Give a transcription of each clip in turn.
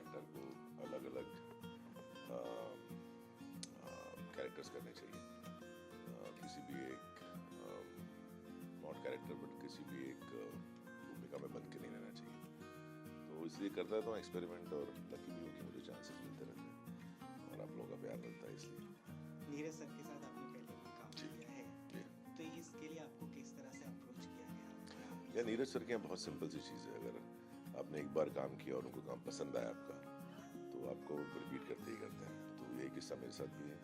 Actor को अलग अलग कैरेक्टर्स करने चाहिए। किसी भी एक नॉट कैरेक्टर बट किसी भी एक भूमिका में बंद के नहीं रहना चाहिए। तो इसलिए करता रहता हूँ एक्सपेरिमेंट, और लकी भी हूँ कि मुझे चांसेस मिलते रहते हैं और आप लोगों का प्यार मिलता है। इसलिए नीरज सर के साथ आपने पहले भी काम किया है, तो इसके लिए आपको किस तरह से अप्रोच किया गया? या नीरज सर के यहाँ बहुत सिंपल सी चीज़ है, अगर आपने एक बार काम किया और उनको काम पसंद आया आपका, तो आपको रिपीट करते ही करते हैं। तो यही किस्सा मेरे साथ भी है।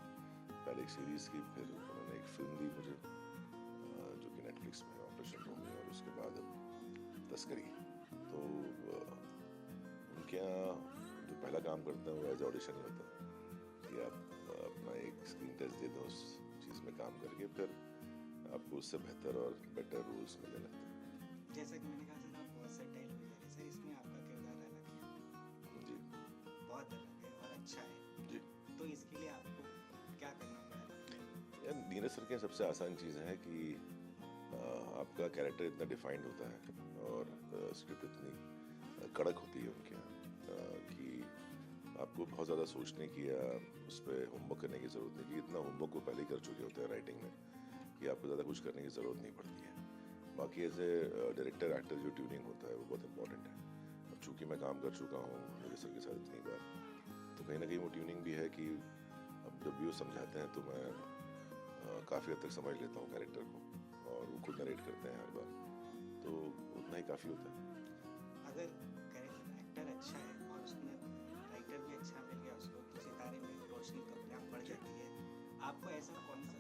पहले एक सीरीज़ की, फिर उन्होंने एक फिल्म दी मुझे जो कि नेटफ्लिक्स में, ऑपरेशन रोमियो, और उसके बाद तस्करी। तो उनके यहाँ जो पहला काम करते हैं वो एज ऑडिशन ही होता है कि आप अपना एक स्क्रीन टेस्ट दे दो उस चीज़ में काम करके, फिर आपको उससे बेहतर और बेटर रोल्स मिलने लगते हैं। जैसा कि मैंने कहा सर, आप बहुत वर्सेटाइल हो जाए सर, इसमें आपका किरदार अलग है जी, बहुत अलग है और अच्छा है जी। तो इसके लिए आपको क्या करना पड़ा? यार नीरज सर के सबसे आसान चीज़ है कि आपका कैरेक्टर इतना डिफाइंड होता है और स्क्रिप्ट इतनी कड़क होती है उनके यहाँ कि आपको बहुत ज़्यादा सोचने की या उस पर होमवर्क करने की ज़रूरत नहीं, कि इतना होमवर्क वो पहले ही कर चुके होते हैं राइटिंग में कि आपको ज़्यादा कुछ करने की ज़रूरत नहीं पड़ती है। बाकी एज ए डायरेक्टर एक्टर जो ट्यूनिंग होता है वो बहुत इंपॉर्टेंट है। अब चूँकि मैं काम कर चुका हूँ नीरज सर के साथ इतनी बार, तो कहीं ना कहीं वो ट्यूनिंग भी है कि अब जब भी वो समझाते हैं तो मैं काफ़ी हद तक समझ लेता हूँ कैरेक्टर को, और वो खुद नरेट करते हैं हर बार, तो उतना ही काफ़ी होता है। अगर एक्टर अच्छा है और उसमें राइटर भी अच्छा मिल गया उसको, तो सितारे में रोशनी तो अपने आप बढ़ जाती है। आपको ऐसा कौन सा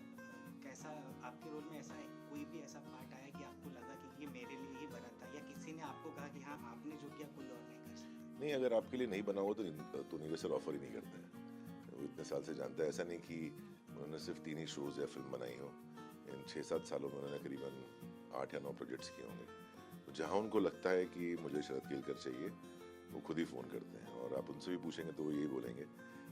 कैसा आपके रोल में ऐसा है, कोई भी ऐसा पार्ट आया कि आपको लगा कि ये मेरे लिए ही बना था, या किसी ने आपको कहा कि हाँ आपने जो किया कोई और नहीं कर सकता? नहीं, अगर आपके लिए नहीं बना हुआ तो नीरज सर ऑफर ही नहीं करते हैं। वो इतने साल से जानते हैं। ऐसा नहीं कि उन्होंने सिर्फ 3 ही शोज़ या फिल्म बनाई हो। इन 6-7 सालों में उन्होंने करीबन 8 या 9 प्रोजेक्ट्स किए होंगे। तो जहाँ उनको लगता है कि मुझे शरद केलकर चाहिए, वो खुद ही फ़ोन करते हैं, और आप उनसे भी पूछेंगे तो वो यही बोलेंगे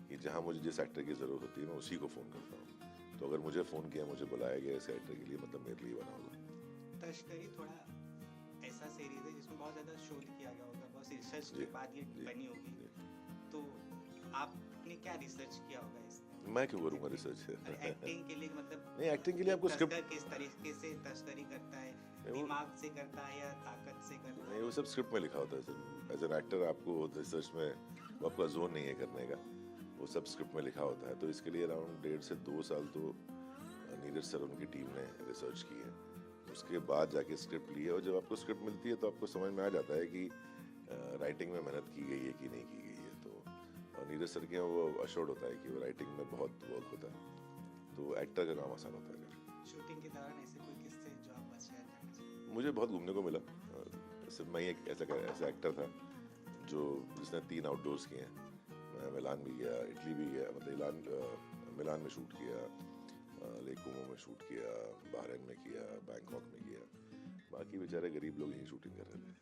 कि जहाँ मुझे जिस एक्टर की ज़रूरत होती है मैं उसी को फ़ोन करता हूँ। तो अगर मुझे फ़ोन किया, मुझे बुलाया गया इस एक्टर के लिए, मतलब मेरे लिए बना होगा। तस्करी थोड़ा ऐसा सीरीज है जिसमें बहुत ज़्यादा शोध किया गया होगा, बहुत रिसर्च के बाद ये बनी होगी, तो आपने क्या रिसर्च किया होगा इसमें? मैं क्यों करूँगा रिसर्च? एक्टिंग के लिए मतलब नहीं, एक्टिंग के लिए आपको तस्कर स्क्रिप्ट, किस तरीके से तस्करी करता है, दिमाग से करता है या ताकत से करता है? नहीं, वो सब स्क्रिप्ट में लिखा होता है सर। एज एन एक्टर आपको रिसर्च में वो आपका जोन नहीं है करने का, वो सब स्क्रिप्ट में लिखा होता है। तो इसके लिए अराउंड 1.5 से 2 साल तो नीरज सर उनकी टीम ने रिसर्च की है। उसके बाद जाके स्क्रिप्ट ली है, और जब आपको स्क्रिप्ट मिलती है तो आपको समझ में आ जाता है कि राइटिंग में मेहनत की गई है कि नहीं की गई है। तो नीरज सर के यहाँ वो अश्योर्ड होता है कि वो राइटिंग में बहुत वर्क होता है, तो एक्टर का काम आसान होता है। शूटिंग के दौरान ऐसे कोई किस्से जो आप बस शेयर करना चाहिए? मुझे बहुत घूमने को मिला। सिर्फ मैं ही एक ऐसा एक्टर था जो जिसने 3 आउटडोर्स किए हैं। मैं मिलान भी गया, इटली भी गया, मतलब मिलान में शूट किया, लेक कोमो में शूट किया, बहरीन में किया, बैंकॉक में किया। बाकी बेचारे गरीब लोग यहीं शूटिंग कर रहे थे।